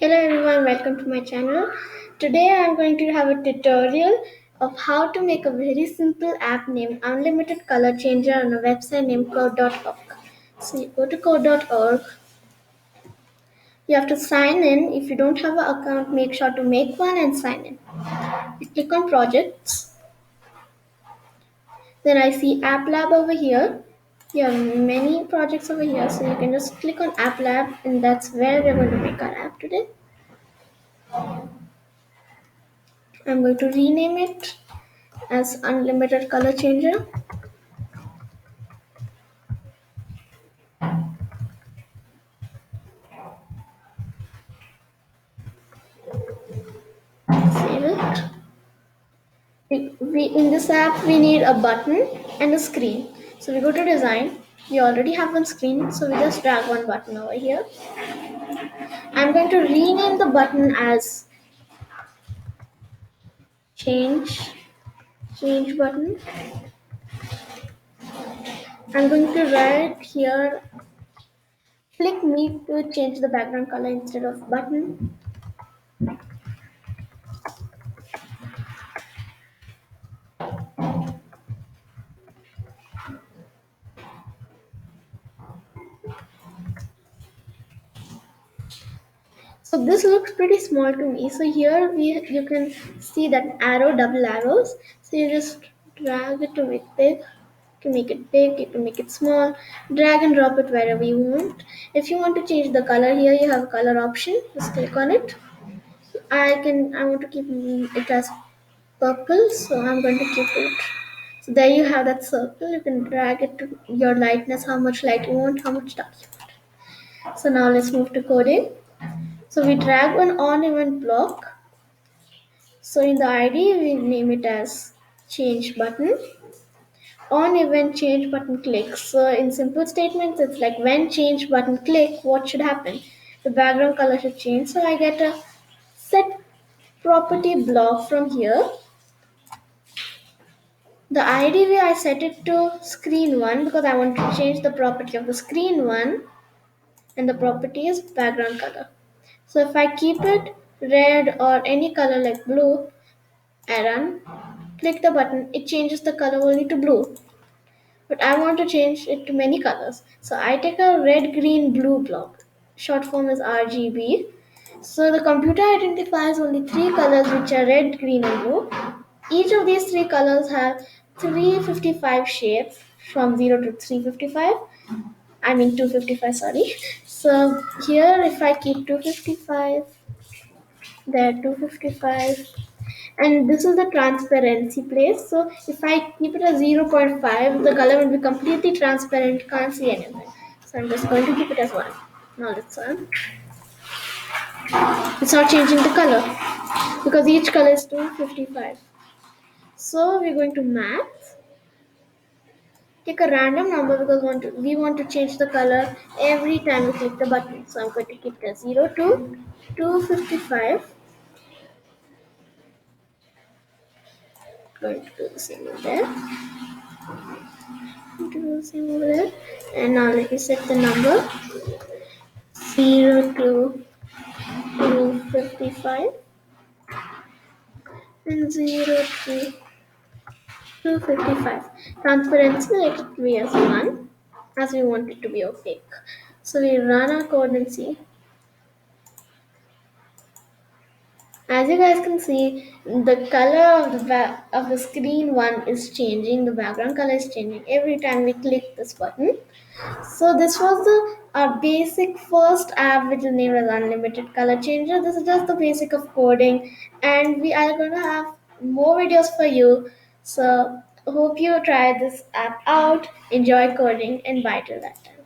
Hello everyone, welcome to my channel. Today I am going to have a tutorial of how to make a very simple app named Unlimited Color Changer on a website named code.org. So you go to code.org, you have to sign in. If you don't have an account, make sure to make one and sign in. You click on projects, then I see App Lab over here. You have many projects over here, so you can just click on App Lab and that's where we're going to make our app today. I'm going to rename it as Unlimited Color Changer. Save it. We in this app we need a button and a screen. So we go to design. We already have one screen, so we just drag one button over here. I'm going to rename the button as change change button. I'm going to write here click me to change the background color instead of button. So this looks pretty small to me. So here you can see that arrow, double arrows. So you just drag it to make big. To make it big, you can make it small. Drag and drop it wherever you want. If you want to change the color here, you have a color option. Just click on it. I want to keep it as purple, so I'm going to keep it. So there you have that circle. You can drag it to your lightness, how much light you want, how much dark you want. So now let's move to coding. So we drag one on event block. So in the ID, we name it as change button. On event change button click. So in simple statements, it's like when change button click, what should happen? The background color should change. So I get a set property block from here. The ID I set it to screen one because I want to change the property of the screen one, and the property is background color. So if I keep it red or any color like blue, I run, click the button, it changes the color only to blue. But I want to change it to many colors. So I take a red, green, blue block. Short form is RGB. So the computer identifies only three colors which are red, green, and blue. Each of these three colors have 355 shapes from 0 to 355. I mean 255, sorry. So here if I keep 255, there 255, and this is the transparency place. So if I keep it as 0.5, the color will be completely transparent, can't see anything. So I'm just going to keep it as 1. Now let's run. It's not changing the color because each color is 255. So we're going to math. Take a random number because we want to change the color every time we click the button. So I'm going to keep it as 0 to 255. Going to do the same over there. Do the same over there. And now let me set the number 0 to 255 and 0 to 255. Transparency, let it be as 1 as we want it to be opaque. So we run our code and see. As you guys can see, the color of the screen one is changing. The background color is changing every time we click this button. So this was our basic first app, which is named as Unlimited Color Changer. This is just the basic of coding, and we are going to have more videos for you. So hope you try this app out, enjoy coding, and bye till that time.